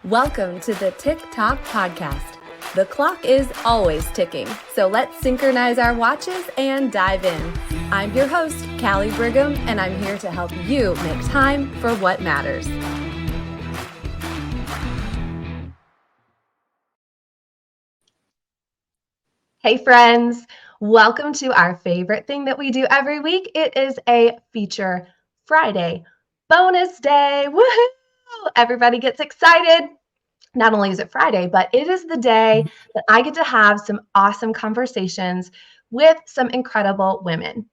Welcome to the TikTok podcast. The clock is always ticking, so let's synchronize our watches and dive in. I'm your host, Callie Brigham, and I'm here to help you make time for what matters. Hey friends, welcome to our favorite thing that we do every week. It is a Feature Friday bonus day. Woohoo! Everybody gets excited. Not only is it Friday, but it is the day that I get to have some awesome conversations with some incredible women.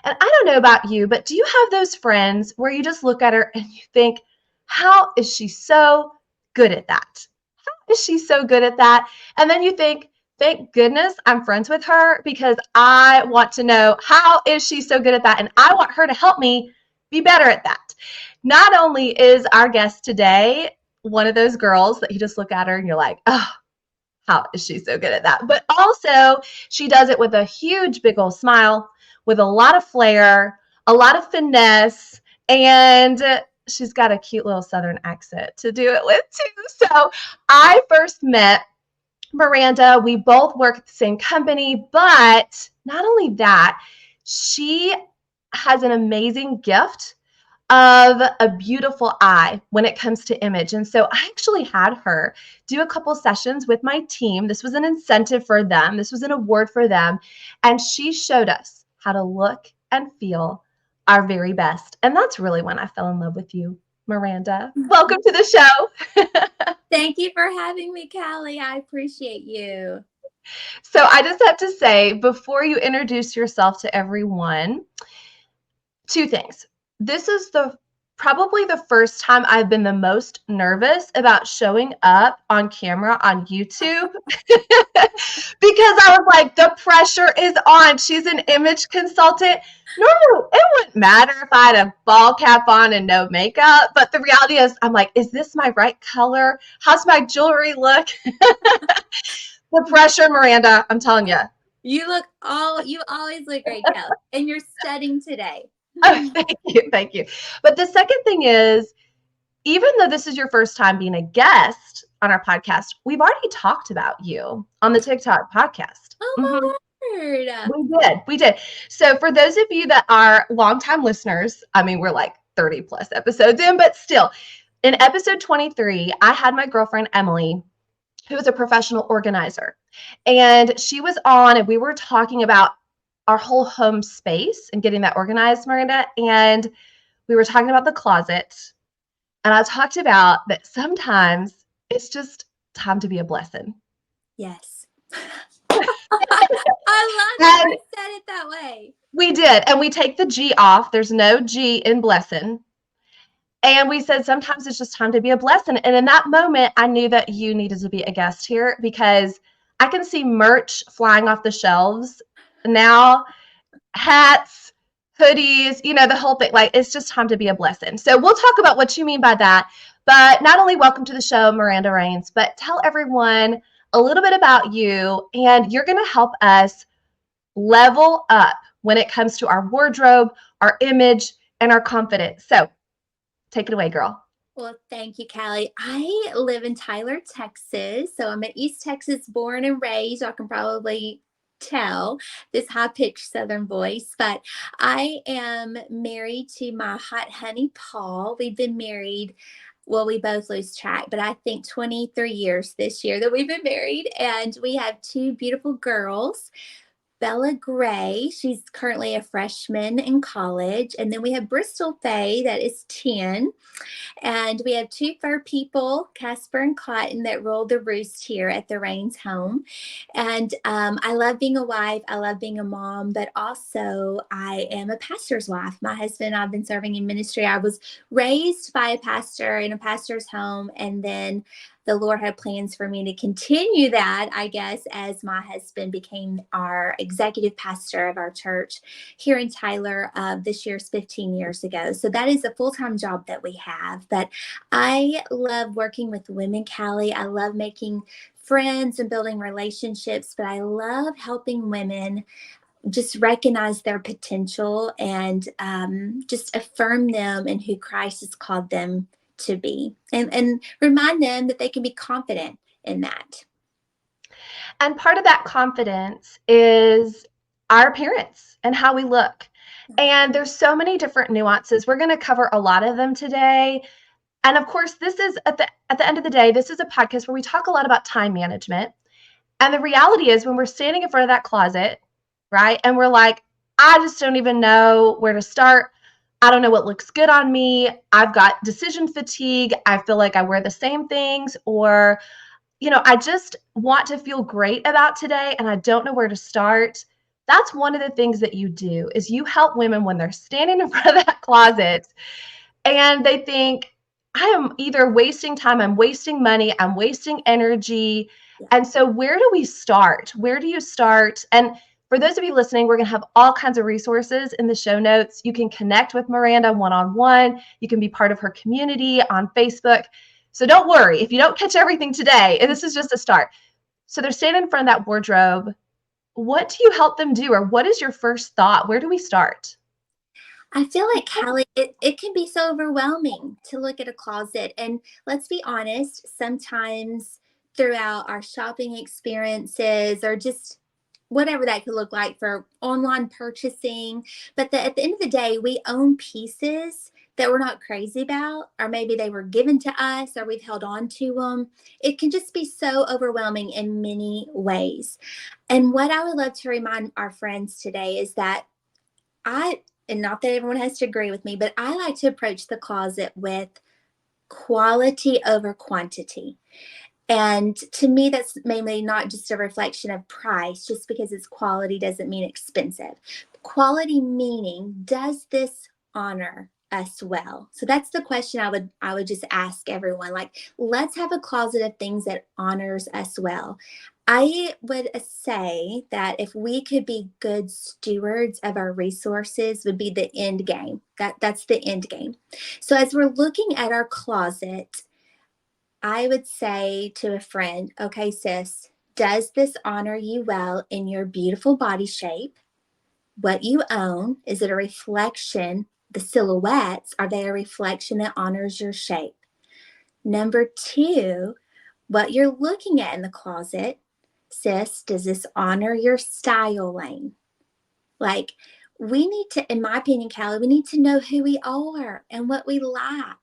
And I don't know about you, but do you have those friends where you just look at her and you think, how is she so good at that? How is she so good at that? And then you think, thank goodness I'm friends with her because I want to know how is she so good at that? And I want her to help me be better at that. Not only is our guest today one of those girls that you just look at her and you're like, oh, how is she so good at that? But also, she does it with a huge, big old smile, with a lot of flair, a lot of finesse, and she's got a cute little Southern accent to do it with, too. So I first met Maranda. We both work at the same company, but not only that, she has an amazing gift of a beautiful eye when it comes to image. And so I actually had her do a couple sessions with my team. This was an incentive for them. This was an award for them. And she showed us how to look and feel our very best. And that's really when I fell in love with you, Maranda. Welcome to the show. Thank you for having me, Callie. I appreciate you. So I just have to say, before you introduce yourself to everyone, two things. This is probably the first time I've been the most nervous about showing up on camera on YouTube because I was like, the pressure is on. She's an image consultant. Normally, it wouldn't matter if I had a ball cap on and no makeup, but the reality is, I'm like, is this my right color? How's my jewelry look? The pressure, Maranda, I'm telling you. You always look great, Callie, and you're studying today. Oh, thank you. But the second thing is, even though this is your first time being a guest on our podcast, we've already talked about you on the TikTok podcast. Oh my word. We did. So for those of you that are longtime listeners, I mean, we're like 30 plus episodes in, but still, in episode 23, I had my girlfriend, Emily, who is a professional organizer. And she was on, and we were talking about our whole home space and getting that organized, Maranda. And we were talking about the closet. And I talked about that sometimes it's just time to be a blessing. Yes. I love that you said it that way. We did. And we take the G off. There's no G in blessing. And we said sometimes it's just time to be a blessing. And in that moment, I knew that you needed to be a guest here because I can see merch flying off the shelves now, hats, hoodies, the whole thing. Like, it's just time to be a blessing. So we'll talk about what you mean by that. But not only welcome to the show, Maranda Rains, but tell everyone a little bit about you. And you're going to help us level up when it comes to our wardrobe, our image, and our confidence. So take it away, girl. Well, thank you, Callie. I live in Tyler, Texas. So I'm an East Texas born and raised. I can probably tell this high-pitched Southern voice, but I am married to my hot honey, Paul. We've been married. Well, we both lose track, but I think 23 years this year that we've been married. And we have two beautiful girls. Bella Gray, she's currently a freshman in college. And then we have Bristol Faye, that is 10. And we have two fur people, Casper and Cotton, that rule the roost here at the Rains home. And I love being a wife. I love being a mom, but also I am a pastor's wife. My husband and I have been serving in ministry. I was raised by a pastor in a pastor's home, and then the Lord had plans for me to continue that, I guess, as my husband became our executive pastor of our church here in Tyler. This year's 15 years ago. So that is a full-time job that we have. But I love working with women, Callie. I love making friends and building relationships, but I love helping women just recognize their potential and just affirm them and who Christ has called them to be, and remind them that they can be confident in that. And part of that confidence is our appearance and how we look. And there's so many different nuances. We're going to cover a lot of them today. And of course, this is at the end of the day, this is a podcast where we talk a lot about time management. And the reality is when we're standing in front of that closet, right? And we're like, I just don't even know where to start. I don't know what looks good on me. I've got decision fatigue. I feel like I wear the same things, or I just want to feel great about today and I don't know where to start. That's one of the things that you do is you help women when they're standing in front of that closet and they think, I am either wasting time, I'm wasting money, I'm wasting energy. Yeah. And so where do we start? Where do you start? And for those of you listening, we're going to have all kinds of resources in the show notes. You can connect with Maranda one-on-one. You can be part of her community on Facebook. So don't worry if you don't catch everything today. And this is just a start. So they're standing in front of that wardrobe. What do you help them do? Or what is your first thought? Where do we start? I feel like, Callie, it can be so overwhelming to look at a closet. And let's be honest, sometimes throughout our shopping experiences or just whatever that could look like for online purchasing, but at the end of the day, we own pieces that we're not crazy about, or maybe they were given to us or we've held on to them. It can just be so overwhelming in many ways. And what I would love to remind our friends today is that and not that everyone has to agree with me, but I like to approach the closet with quality over quantity. And to me, that's mainly not just a reflection of price, just because it's quality doesn't mean expensive. Quality meaning, does this honor us well? So that's the question I would just ask everyone. Like, let's have a closet of things that honors us well. I would say that if we could be good stewards of our resources would be the end game. That's the end game. So as we're looking at our closet, I would say to a friend, okay, sis, does this honor you well in your beautiful body shape? What you own, is it a reflection? The silhouettes, are they a reflection that honors your shape? Number two, what you're looking at in the closet, sis, does this honor your style lane? Like, we need to, in my opinion, Callie, we need to know who we are and what we like,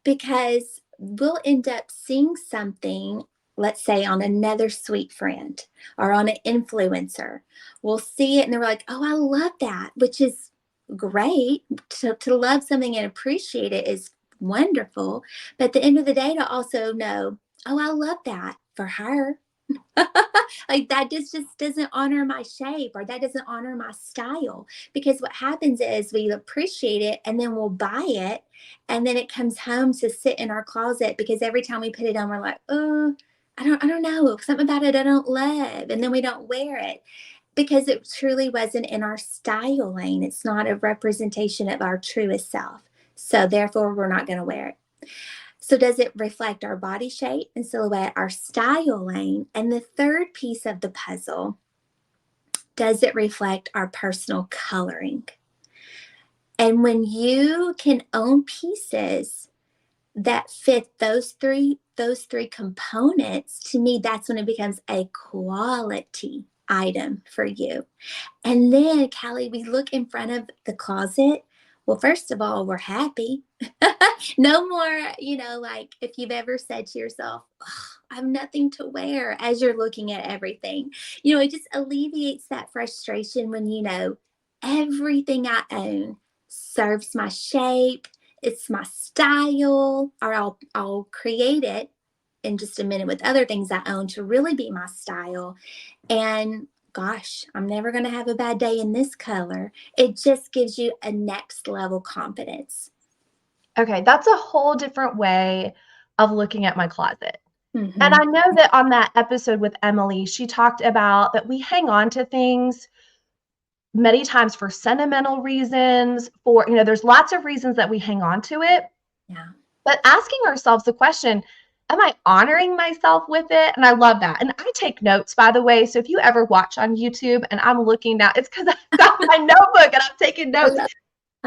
because we'll end up seeing something, let's say on another sweet friend or on an influencer. We'll see it and they're like, oh, I love that, which is great. To love something and appreciate it is wonderful. But at the end of the day, to also know, oh, I love that for her. Like, that just doesn't honor my shape, or that doesn't honor my style, because what happens is we appreciate it and then we'll buy it, and then it comes home to sit in our closet because every time we put it on we're like, oh, I don't know, something about it I don't love, and then we don't wear it because it truly wasn't in our style lane. It's not a representation of our truest self, so therefore we're not going to wear it. So does it reflect our body shape and silhouette, our style lane? And the third piece of the puzzle, does it reflect our personal coloring? And when you can own pieces that fit those three components, to me, that's when it becomes a quality item for you. And then, Callie, we look in front of the closet. Well, first of all, we're happy. No more, like if you've ever said to yourself, I have nothing to wear as you're looking at everything. It just alleviates that frustration when everything I own serves my shape, it's my style, or I'll create it in just a minute with other things I own to really be my style. And gosh, I'm never going to have a bad day in this color. It just gives you a next level confidence. Okay, that's a whole different way of looking at my closet. Mm-hmm. And I know that on that episode with Emily, she talked about that we hang on to things many times for sentimental reasons, there's lots of reasons that we hang on to it. Yeah. But asking ourselves the question, am I honoring myself with it? And I love that. And I take notes, by the way. So if you ever watch on YouTube and I'm looking down, it's because I've got my notebook and I'm taking notes.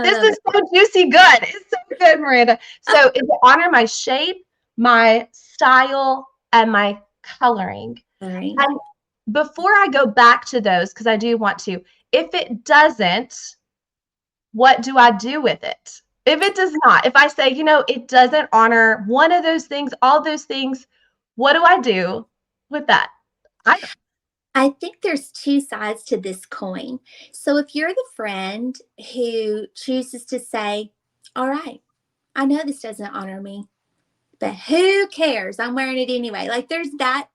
I This love is it. so juicy good. It's so good, Miranda. So is it honor my shape, my style, and my coloring? Coloring. And before I go back to those, because I do want to, if it doesn't, what do I do with it? If it does not, if I say, it doesn't honor one of those things, all those things, what do I do with that item? I think there's two sides to this coin. So if you're the friend who chooses to say, all right, I know this doesn't honor me, but who cares? I'm wearing it anyway. Like there's that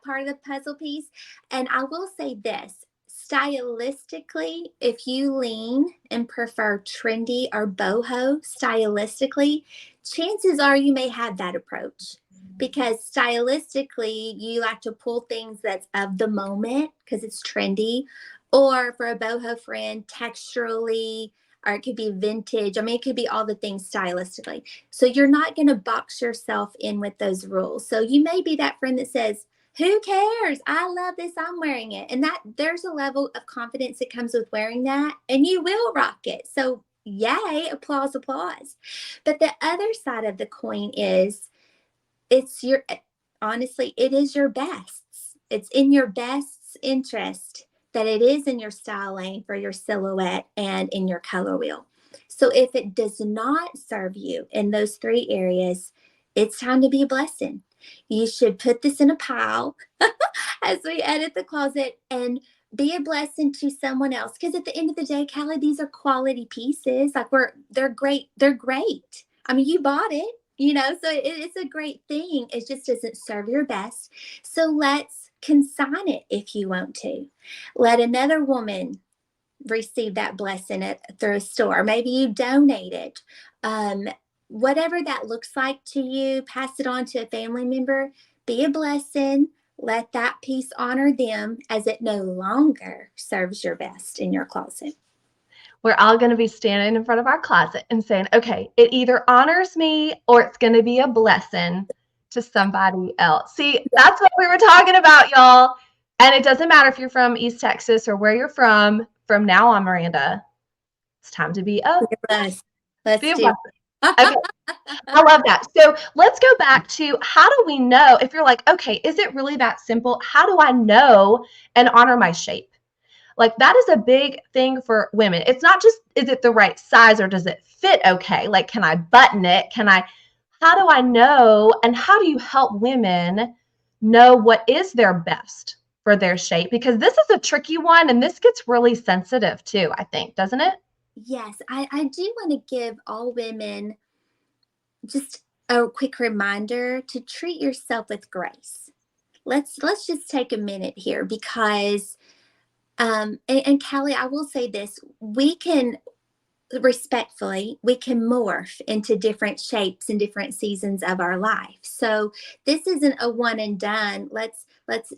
part of the puzzle piece. And I will say this, stylistically, if you lean and prefer trendy or boho stylistically, chances are you may have that approach, because stylistically you like to pull things that's of the moment because it's trendy, or for a boho friend, texturally, or it could be vintage. I mean, it could be all the things stylistically. So you're not going to box yourself in with those rules. So you may be that friend that says, who cares? I love this. I'm wearing it. And that there's a level of confidence that comes with wearing that, and you will rock it. So yay, applause, applause. But the other side of the coin is it's your, honestly, it is your best's. It's in your best's interest that it is in your style lane for your silhouette and in your color wheel. So if it does not serve you in those three areas, it's time to be a blessing. You should put this in a pile as we edit the closet and be a blessing to someone else. Because at the end of the day, Callie, these are quality pieces. Like they're great. They're great. I mean, you bought it, so it's a great thing. It just doesn't serve your best. So let's consign it if you want to. Let another woman receive that blessing through a store. Maybe you donate it. Um, Whatever that looks like to you, pass it on to a family member. Be a blessing. Let that piece honor them as it no longer serves your best in your closet. We're all going to be standing in front of our closet and saying, okay, it either honors me or it's going to be a blessing to somebody else. See, that's what we were talking about, y'all. And it doesn't matter if you're from East Texas or where you're from now on, Miranda. It's time to be a Let's, let's be a do blessing. Okay, I love that. So let's go back to how do we know if you're like, okay, is it really that simple? How do I know and honor my shape? Like that is a big thing for women. It's not just is it the right size or does it fit okay? Like can I button it? How do I know and how do you help women know what is their best for their shape? Because this is a tricky one and this gets really sensitive too, I think, doesn't it? Yes, I do want to give all women just a quick reminder to treat yourself with grace. Let's just take a minute here, because and Callie, I will say this, we can respectfully, we can morph into different shapes in different seasons of our life. So this isn't a one and done. Let's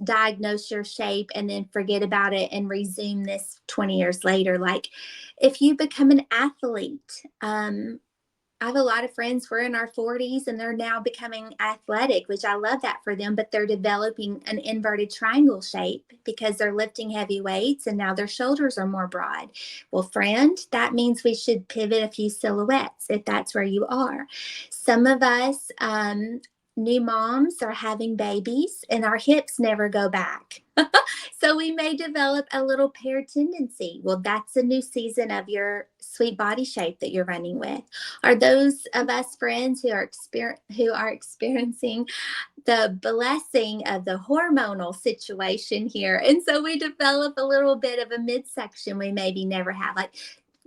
diagnose your shape and then forget about it and resume this 20 years later. Like if you become an athlete, I have a lot of friends who are in our 40s and they're now becoming athletic, which I love that for them, but they're developing an inverted triangle shape because they're lifting heavy weights and now their shoulders are more broad. Well, friend, that means we should pivot a few silhouettes if that's where you are. Some of us, new moms, are having babies and our hips never go back. So we may develop a little pear tendency. Well, that's a new season of your sweet body shape that you're running with. Are those of us friends who are experiencing the blessing of the hormonal situation here, and so we develop a little bit of a midsection we maybe never had. Like,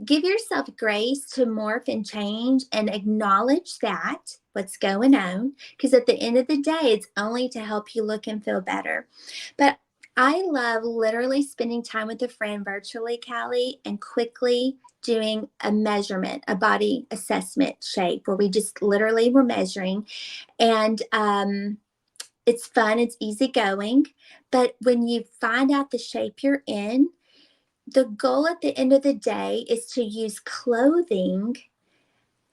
give yourself grace to morph and change and acknowledge that what's going on, because at the end of the day, it's only to help you look and feel better. But I love literally spending time with a friend virtually, Callie, and quickly doing a measurement, a body assessment shape, where we just literally were measuring. And it's fun, it's easygoing. But when you find out the shape you're in, the goal at the end of the day is to use clothing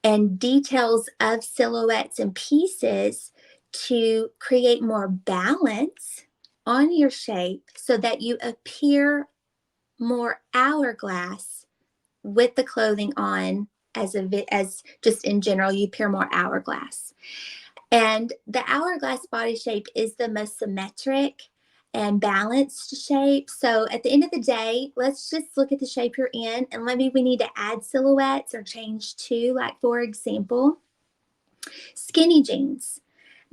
and details of silhouettes and pieces to create more balance on your shape so that you appear more hourglass with the clothing on as just in general, you appear more hourglass. And the hourglass body shape is the most symmetric and balanced shape. So at the end of the day, let's just look at the shape you're in, and maybe we need to add silhouettes or change to, like, for example, skinny jeans.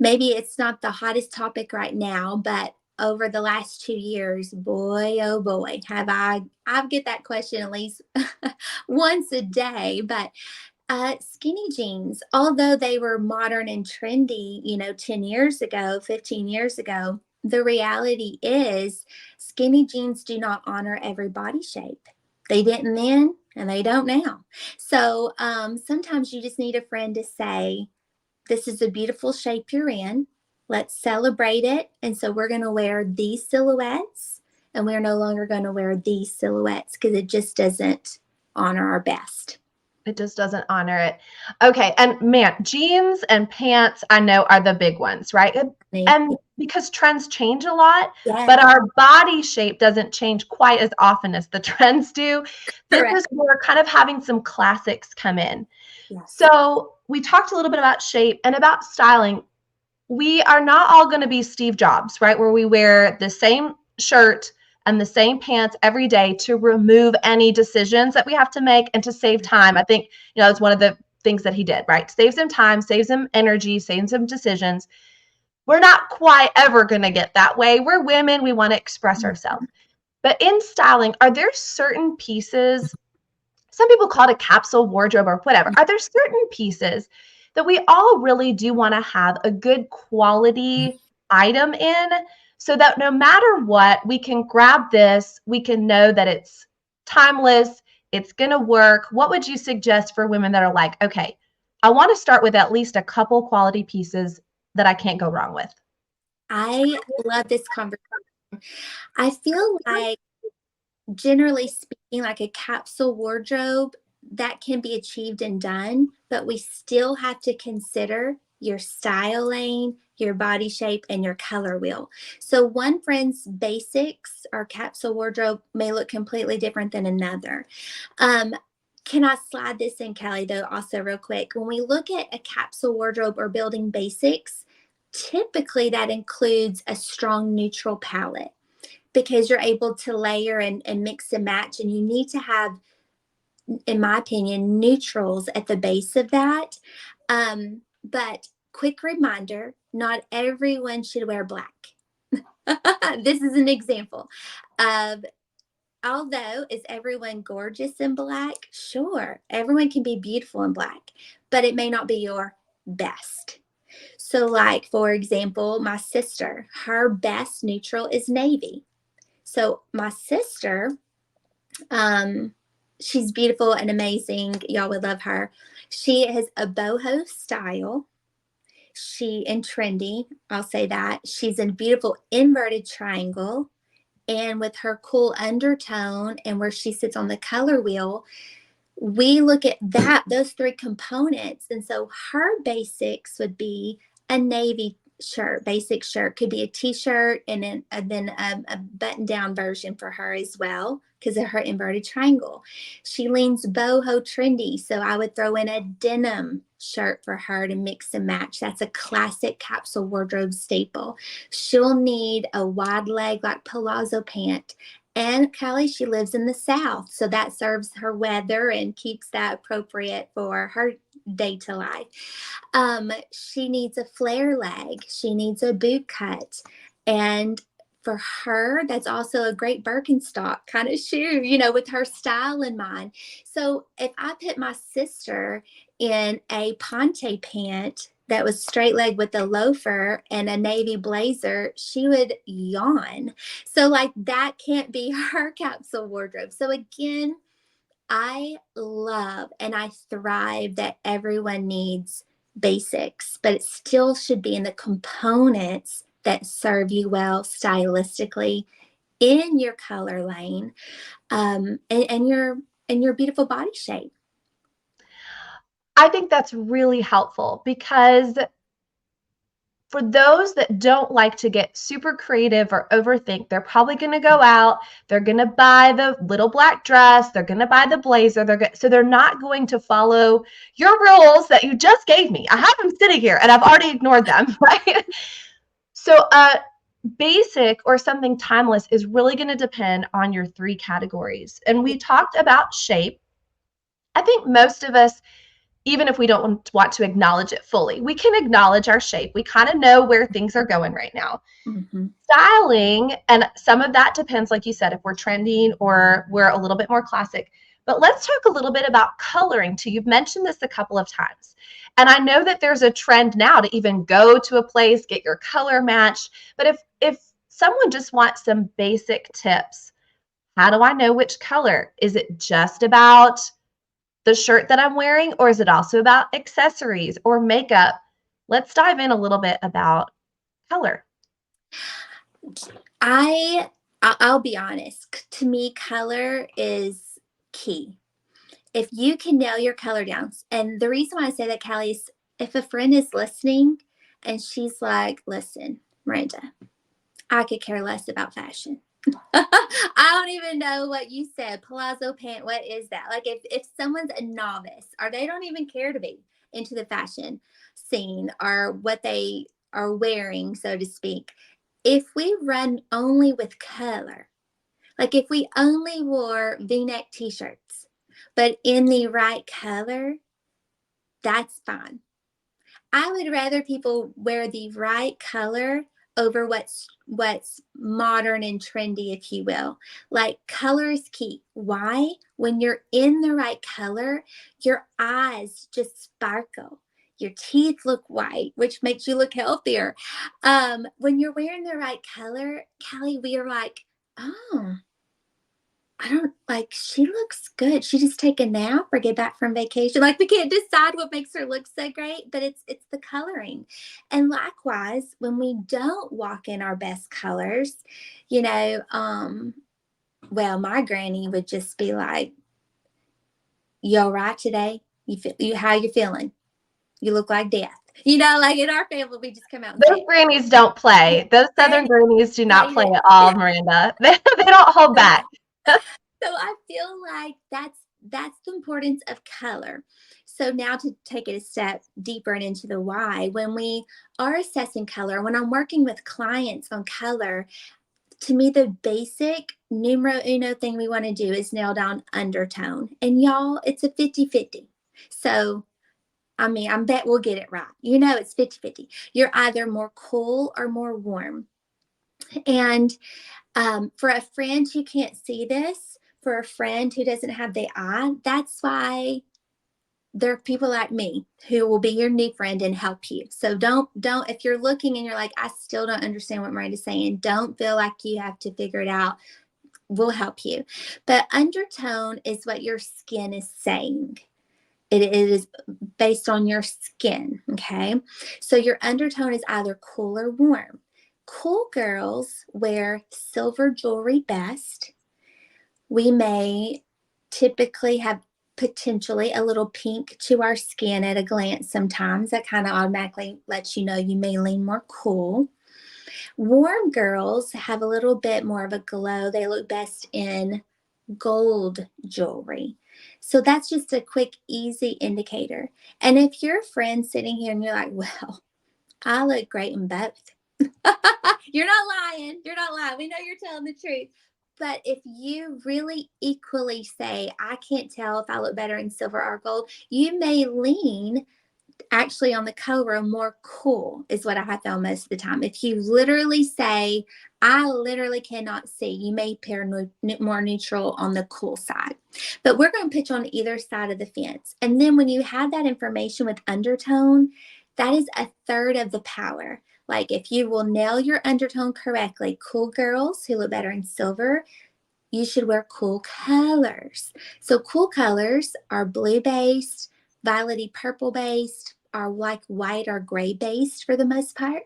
Maybe it's not the hottest topic right now, but over the last 2 years, boy, oh boy, I get that question at least once a day. But skinny jeans, although they were modern and trendy, 10 years ago, 15 years ago, the reality is skinny jeans do not honor every body shape. They didn't then, and they don't now. So sometimes you just need a friend to say, this is a beautiful shape you're in. Let's celebrate it. And so we're going to wear these silhouettes, and we're no longer going to wear these silhouettes because it just doesn't honor our best. It just doesn't honor it. Okay, and man, jeans and pants I know are the big ones, right? And because trends change a lot, Yes, but our body shape doesn't change quite as often as the trends do. This correct. is where we're kind of having some classics come in. Yes. So we talked a little bit about shape and about styling. We are not all going to be Steve Jobs, right? Where we wear the same shirt and the same pants every day to remove any decisions that we have to make and to save time. I think, that's one of the things that he did, right? Saves him time, saves him energy, saves him decisions. We're not quite ever going to get that way. We're women, we want to express ourselves. But in styling, are there certain pieces, some people call it a capsule wardrobe or whatever. Are there certain pieces that we all really do want to have a good quality item in so that no matter what, we can grab this, we can know that it's timeless, it's going to work? What would you suggest for women that are like, okay, I want to start with at least a couple quality pieces that I can't go wrong with? I love this conversation. I feel like, generally speaking, like a capsule wardrobe, that can be achieved and done, but we still have to consider your style lane, your body shape, and your color wheel. So one friend's basics or capsule wardrobe may look completely different than another. Um, can I slide this in, Kelly, though, also real quick? When we look at a capsule wardrobe or building basics, typically that includes a strong neutral palette because you're able to layer and mix and match, and you need to have, in my opinion, neutrals at the base of that. But quick reminder, not everyone should wear black. This is an example of, although, is everyone gorgeous in black? Sure, everyone can be beautiful in black, but it may not be your best. So, like, for example, my sister, her best neutral is navy. So my sister, um, she's beautiful and amazing. Y'all would love her. She has a boho style. She and trendy, I'll say that. She's in beautiful inverted triangle, and with her cool undertone and where she sits on the color wheel, we look at that, those three components. And so her basics would be a navy shirt. Basic shirt could be a t-shirt, and then a button down version for her as well because of her inverted triangle. She leans boho trendy, so I would throw in a denim shirt for her to mix and match. That's a classic capsule wardrobe staple. She'll need a wide leg like palazzo pant. And Kelly, she lives in the South, so that serves her weather and keeps that appropriate for her day to life. She needs a flare leg. She needs a boot cut. And for her, that's also a great Birkenstock kind of shoe, with her style in mind. So if I put my sister in a ponte pant that was straight leg with a loafer and a navy blazer, she would yawn. So, like, that can't be her capsule wardrobe. So again, I love and I thrive that everyone needs basics, but it still should be in the components that serve you well stylistically in your color lane, and your beautiful body shape. I think that's really helpful because for those that don't like to get super creative or overthink, they're probably going to go out, they're going to buy the little black dress, they're going to buy the blazer, so they're not going to follow your rules that you just gave me. I have them sitting here and I've already ignored them, right? So basic or something timeless is really going to depend on your three categories. And we talked about shape. I think most of us, even if we don't want to acknowledge it fully, we can acknowledge our shape. We kind of know where things are going right now. Mm-hmm. Styling, and some of that depends, like you said, if we're trending or we're a little bit more classic. But let's talk a little bit about coloring too. You've mentioned this a couple of times. And I know that there's a trend now to even go to a place, get your color matched. But if someone just wants some basic tips, how do I know which color? Is it just about the shirt that I'm wearing, or is it also about accessories or makeup? Let's dive in a little bit about color. I'll be honest. To me, color is key. If you can nail your color down, and the reason why I say that, Callie, is if a friend is listening and she's like, "Listen, Miranda, I could care less about fashion. I don't even know what you said. Palazzo pant, what is that?" Like if someone's a novice or they don't even care to be into the fashion scene or what they are wearing, so to speak, if we run only with color, like if we only wore V-neck t-shirts, but in the right color, that's fine. I would rather people wear the right color over what's modern and trendy, if you will. Like color is key. Why? When you're in the right color, your eyes just sparkle. Your teeth look white, which makes you look healthier. When you're wearing the right color, Callie, we are like, oh, I don't like, she looks good. She just take a nap or get back from vacation. Like we can't decide what makes her look so great, but it's the coloring. And likewise, when we don't walk in our best colors, well, my granny would just be like, "You all right today? You how you feeling? You look like death." Like in our family, we just come out and say Those grannies don't play. Those Southern it. grannies do not Played play it. at all, Miranda. They don't hold So back. So I feel like that's the importance of color. So now to take it a step deeper and into the why, when we are assessing color, when I'm working with clients on color, to me the basic numero uno thing we want to do is nail down undertone. And y'all, it's a 50-50. So I bet we'll get it right. It's 50-50. You're either more cool or more warm. And for a friend who can't see this, for a friend who doesn't have the eye, that's why there are people like me who will be your new friend and help you. So don't, if you're looking and you're like, I still don't understand what Miranda's saying, don't feel like you have to figure it out. We'll help you. But undertone is what your skin is saying. It is based on your skin. Okay. So your undertone is either cool or warm. Cool girls wear silver jewelry best. We may typically have potentially a little pink to our skin at a glance sometimes. That kind of automatically lets you know you may lean more cool. Warm girls have a little bit more of a glow. They look best in gold jewelry. So that's just a quick, easy indicator. And if you're a friend sitting here and you're like, well, I look great in both. You're not lying. You're not lying. We know you're telling the truth. But if you really equally say, I can't tell if I look better in silver or gold, you may lean actually on the color more cool, is what I have found most of the time. If you literally say, I literally cannot see, you may pair more neutral on the cool side. But we're going to pitch on either side of the fence. And then when you have that information with undertone, that is a third of the power. Like if you will nail your undertone correctly, cool girls who look better in silver, you should wear cool colors. So cool colors are blue based, violety purple based, are like white or gray based for the most part.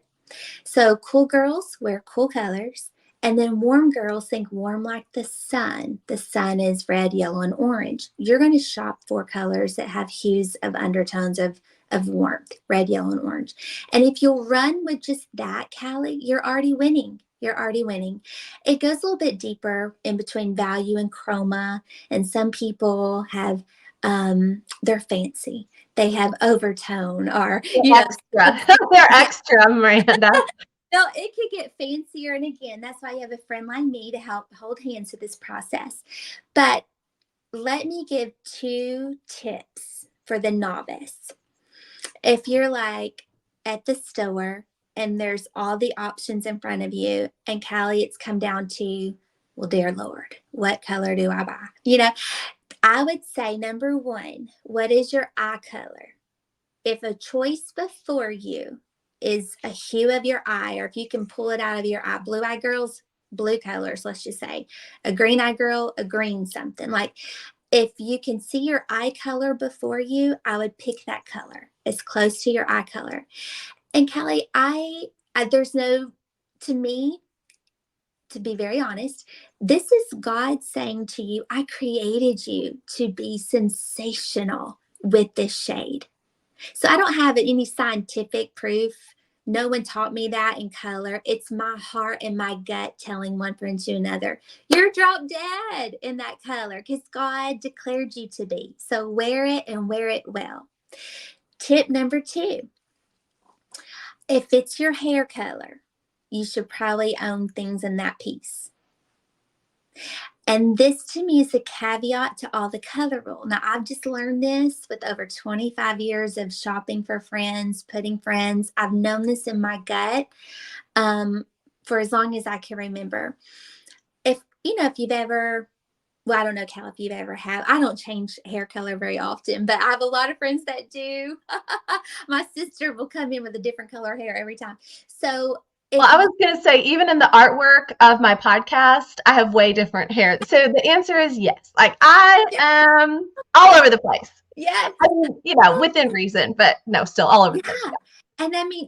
So cool girls wear cool colors And then warm girls think warm like the sun. The sun is red, yellow, and orange. You're going to shop for colors that have hues of undertones of warmth, red, yellow, and orange. And if you'll run with just that, Callie, you're already winning. You're already winning. It goes a little bit deeper in between value and chroma. And some people have, they're fancy. They have overtone or, Extra. They're yeah, extra, Miranda. no, it could get fancier. And again, that's why you have a friend like me to help hold hands to this process. But let me give 2 tips for the novice. If you're like at the store and there's all the options in front of you, and Callie, it's come down to, well, dear Lord, what color do I buy? I would say number one, what is your eye color? If a choice before you is a hue of your eye, or if you can pull it out of your eye, blue eye girls, blue colors, let's just say, a green eye girl, a green something. Like if you can see your eye color before you, I would pick that color as close to your eye color. And Kelly, there's no, to me, to be very honest, this is God saying to you, I created you to be sensational with this shade. So I don't have any scientific proof. No one taught me that in color. It's my heart and my gut telling one friend to another, you're drop dead in that color because God declared you to be. So wear it and wear it well. Tip number 2, if it's your hair color, you should probably own things in that piece. And this to me is a caveat to all the color rule. Now, I've just learned this with over 25 years of shopping for friends, putting friends. I've known this in my gut for as long as I can remember. If you've ever, well, I don't know, Cal, if you've ever had, I don't change hair color very often, but I have a lot of friends that do. My sister will come in with a different color hair every time. So Well, if I you, was going to say, even in the artwork of my podcast, I have way different hair. So the answer is yes. Like I am all over the place. yes. I mean, within reason, but no, still all over the place. Yeah. And I mean,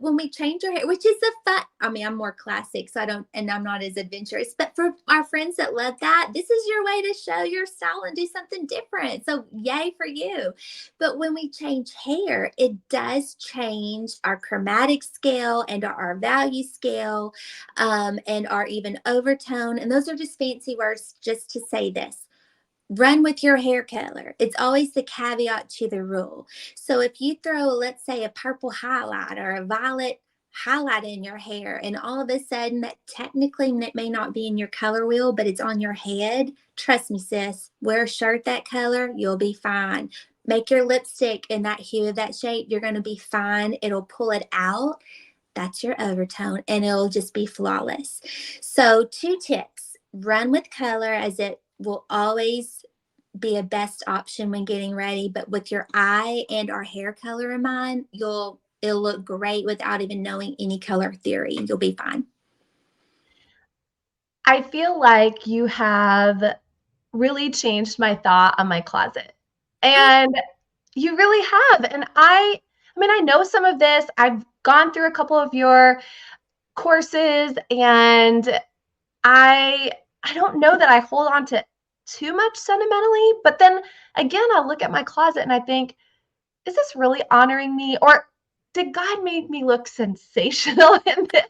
when we change our hair, which is a fun, I mean, I'm more classic, so I'm not as adventurous, but for our friends that love that, this is your way to show your style and do something different. So, yay for you. But when we change hair, it does change our chromatic scale and our value scale, and our even overtone. And those are just fancy words just to say this. Run with your hair color. It's always the caveat to the rule. So if you throw, let's say, a purple highlight or a violet highlight in your hair, and all of a sudden that technically may not be in your color wheel, but it's on your head, trust me, sis, wear a shirt that color, you'll be fine. Make your lipstick in that hue of that shade, you're going to be fine. It'll pull it out. That's your overtone, and it'll just be flawless. So 2 tips: run with color, as it will always be a best option when getting ready, but with your eye and our hair color in mind, it'll look great without even knowing any color theory. You'll be fine. I feel like you have really changed my thought on my closet. Oh, And you really have. And I mean, I know some of this. I've gone through a couple of your courses, and I I don't know that I hold on to too much sentimentally, but then again, I look at my closet and I think, is this really honoring me, or did God make me look sensational in this?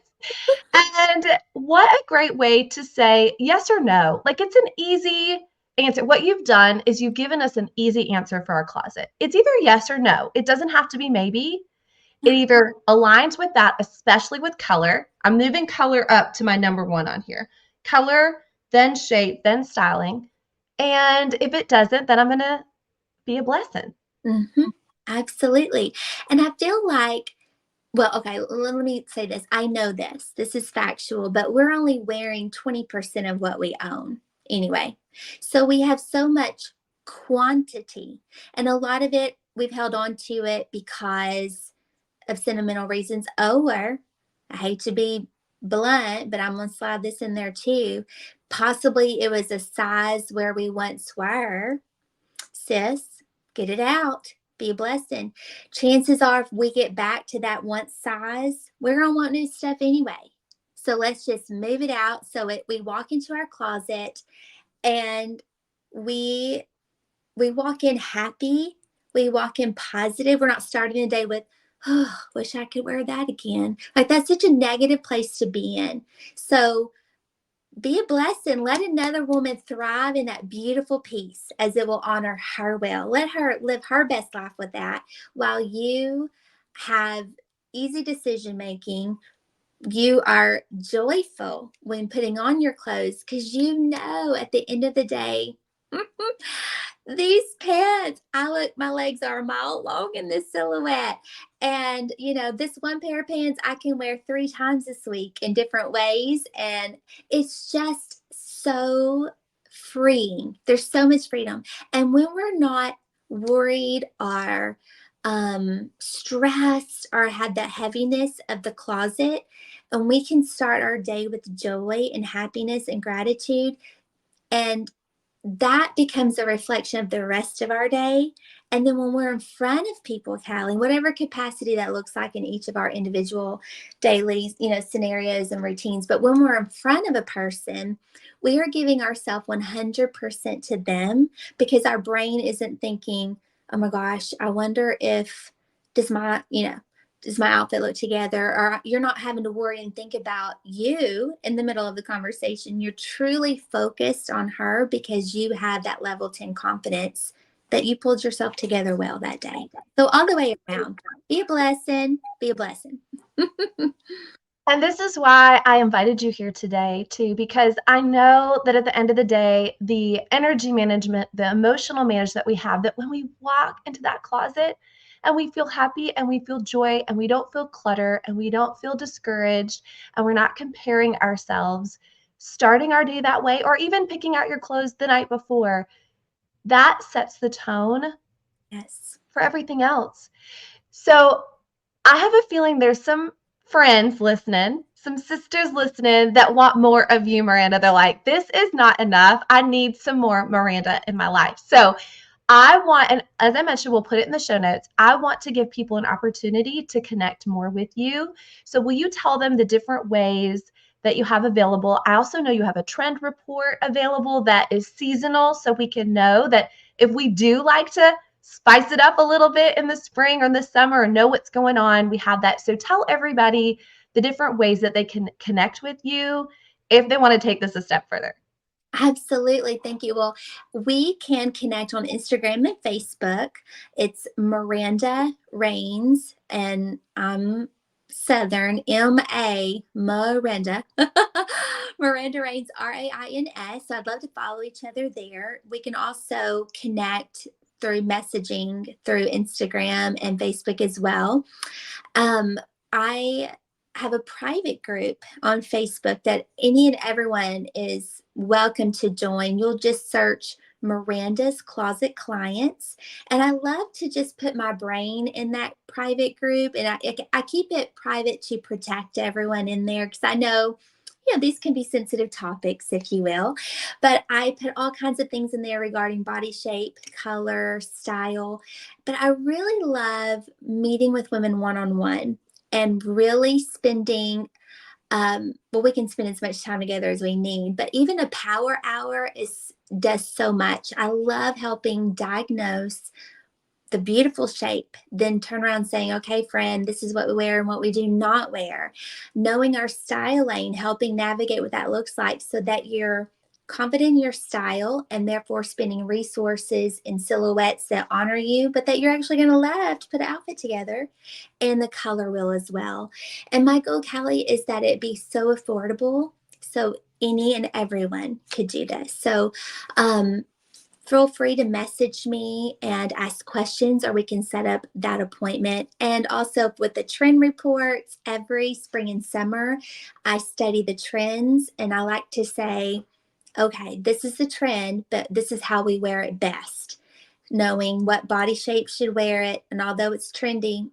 And what a great way to say yes or no. Like it's an easy answer. What you've done is you've given us an easy answer for our closet. It's either yes or no. It doesn't have to be maybe. It yeah. either aligns with that, especially with color. I'm moving color up to my number one on here. Color, then shape, then styling. And if it doesn't, then I'm going to be a blessing. Mm-hmm. Absolutely. And I feel like, well, okay, let me say this. I know this. This is factual, but we're only wearing 20% of what we own anyway. So we have so much quantity, and a lot of it we've held on to it because of sentimental reasons. Or I hate to be blunt, but I'm going to slide this in there too. Possibly it was a size where we once were. Sis, get it out. Be a blessing. Chances are, if we get back to that once size, we're going to want new stuff anyway. So let's just move it out. We walk into our closet and we we walk in happy. We walk in positive. We're not starting the day with, oh, wish I could wear that again. Like that's such a negative place to be in. So be a blessing. Let another woman thrive in that beautiful peace as it will honor her well. Let her live her best life with that while you have easy decision making. You are joyful when putting on your clothes because you know at the end of the day, these pants, I look, my legs are a mile long in this silhouette. And, this one pair of pants I can wear 3 times this week in different ways. And it's just so freeing. There's so much freedom. And when we're not worried or stressed or had that heaviness of the closet, and we can start our day with joy and happiness and gratitude. And that becomes a reflection of the rest of our day. And then when we're in front of people, Callie, whatever capacity that looks like in each of our individual daily, scenarios and routines, but when we're in front of a person, we are giving ourselves 100% to them because our brain isn't thinking, oh my gosh, I wonder if does my, does my outfit look together? Or you're not having to worry and think about you in the middle of the conversation. You're truly focused on her because you have that level 10 confidence that you pulled yourself together well that day. So all the way around, be a blessing, be a blessing. And this is why I invited you here today, too, because I know that at the end of the day, the energy management, the emotional management that we have, that when we walk into that closet and we feel happy and we feel joy and we don't feel clutter and we don't feel discouraged and we're not comparing ourselves, starting our day that way, or even picking out your clothes the night before, that sets the tone Yes. for everything else. So I have a feeling there's some friends listening, some sisters listening that want more of you, Maranda. They're like, this is not enough. I need some more Maranda in my life. So I want, and as I mentioned, we'll put it in the show notes. I want to give people an opportunity to connect more with you. So will you tell them the different ways that you have available? I also know you have a trend report available that is seasonal, so we can know that if we do like to spice it up a little bit in the spring or in the summer and know what's going on, we have that. So tell everybody the different ways that they can connect with you if they want to take this a step further. Absolutely. Thank you. Well, we can connect on Instagram and Facebook. It's Maranda Rains, and I'm Southern, Miranda. Miranda Rains, Rains. So I'd love to follow each other there. We can also connect through messaging through Instagram and Facebook as well. I have a private group on Facebook that any and everyone is welcome to join. You'll just search Miranda's Closet Clients. And I love to just put my brain in that private group. And I keep it private to protect everyone in there because I know, these can be sensitive topics, if you will. But I put all kinds of things in there regarding body shape, color, style. But I really love meeting with women one on one and really spending we can spend as much time together as we need, but even a power hour does so much. I love helping diagnose the beautiful shape, then turn around saying, okay, friend, this is what we wear and what we do not wear. Knowing our style lane, helping navigate what that looks like so that you're confident in your style and therefore spending resources in silhouettes that honor you, but that you're actually going to love to put an outfit together, and the color wheel as well. And my goal, Callie, is that it be so affordable so any and everyone could do this. So feel free to message me and ask questions, or we can set up that appointment. And also with the trend reports, every spring and summer, I study the trends and I like to say, okay, this is the trend, but this is how we wear it best. Knowing what body shape should wear it. And although it's trendy,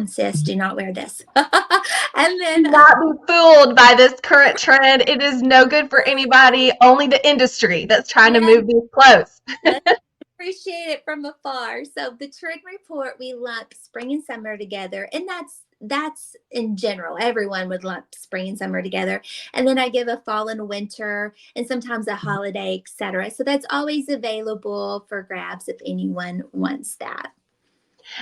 sis, do not wear this. And Do then not be fooled by this current trend. It is no good for anybody, only the industry that's trying to yeah, move these clothes. that's for appreciate it from afar. So the trend report, we lump spring and summer together, and that's in general. Everyone would lump spring and summer together. And then I give a fall and winter and sometimes a holiday, etc. So that's always available for grabs if anyone wants that.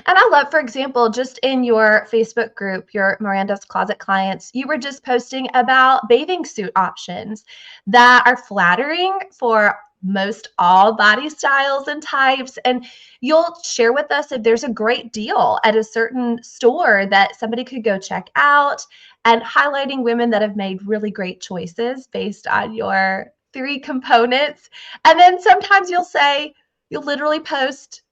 And I love, for example, just in your Facebook group, your Miranda's Closet clients, you were just posting about bathing suit options that are flattering for most all body styles and types. And you'll share with us if there's a great deal at a certain store that somebody could go check out, and highlighting women that have made really great choices based on your 3 components. And then sometimes you'll literally post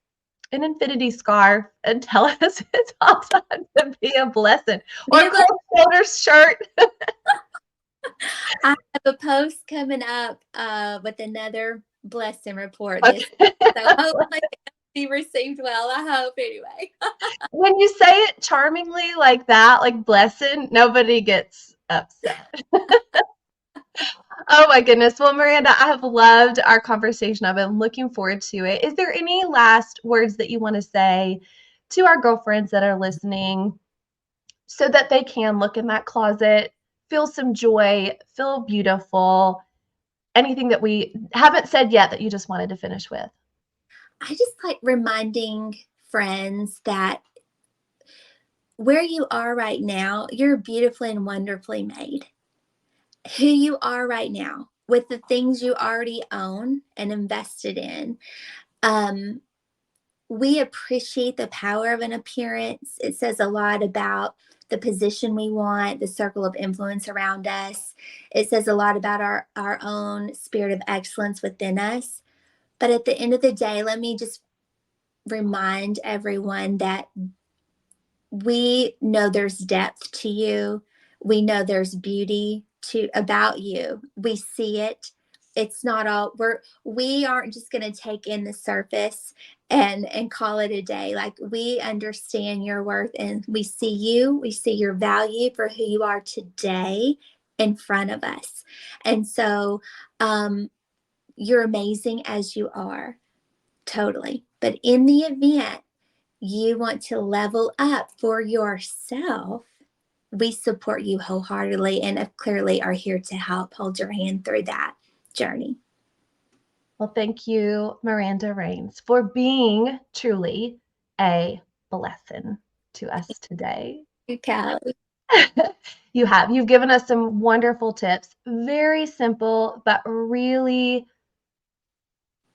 an infinity scarf and tell us it's all time to be a blessing, or a cold shoulder shirt. I have a post coming up with another blessing report Okay. so hopefully it'll be received well. I hope anyway. When you say it charmingly like that, like blessing, nobody gets upset. Oh my goodness. Well, Miranda, I have loved our conversation. I've been looking forward to it. Is there any last words that you want to say to our girlfriends that are listening so that they can look in that closet, feel some joy, feel beautiful? Anything that we haven't said yet that you just wanted to finish with? I just like reminding friends that where you are right now, you're beautifully and wonderfully made. Who you are right now, with the things you already own and invested in. We appreciate the power of an appearance. It says a lot about the position we want, the circle of influence around us. It says a lot about our own spirit of excellence within us. But at the end of the day, let me just remind everyone that we know there's depth to you. We know there's beauty about you. We see it. It's not all we aren't just going to take in the surface and call it a day. Like, we understand your worth, and we see you. We see your value for who you are today in front of us. And so you're amazing as you are, totally. But in the event you want to level up for yourself, we support you wholeheartedly and clearly are here to help hold your hand through that journey. Well, thank you, Maranda Rains, for being truly a blessing to us today. Callie. You've given us some wonderful tips, very simple, but really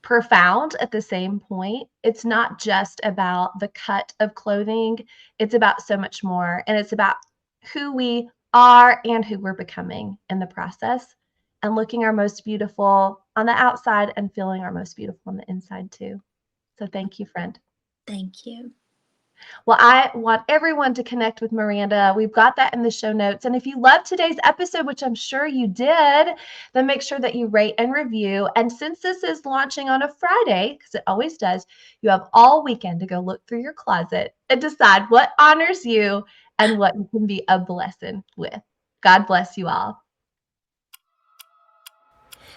profound at the same point. It's not just about the cut of clothing, it's about so much more. And it's about who we are and who we're becoming in the process, and looking our most beautiful on the outside and feeling our most beautiful on the inside too. So thank you, friend. Thank you. Well, I want everyone to connect with Miranda. We've got that in the show notes. And if you loved today's episode, which I'm sure you did, then make sure that you rate and review. And since this is launching on a Friday, because it always does, you have all weekend to go look through your closet and decide what honors you and what you can be a blessing with. God bless you all.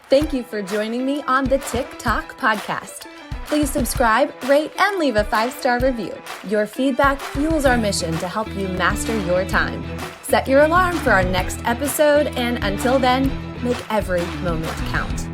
Thank you for joining me on the TikTok podcast. Please subscribe, rate, and leave a 5-star review. Your feedback fuels our mission to help you master your time. Set your alarm for our next episode, and until then, make every moment count.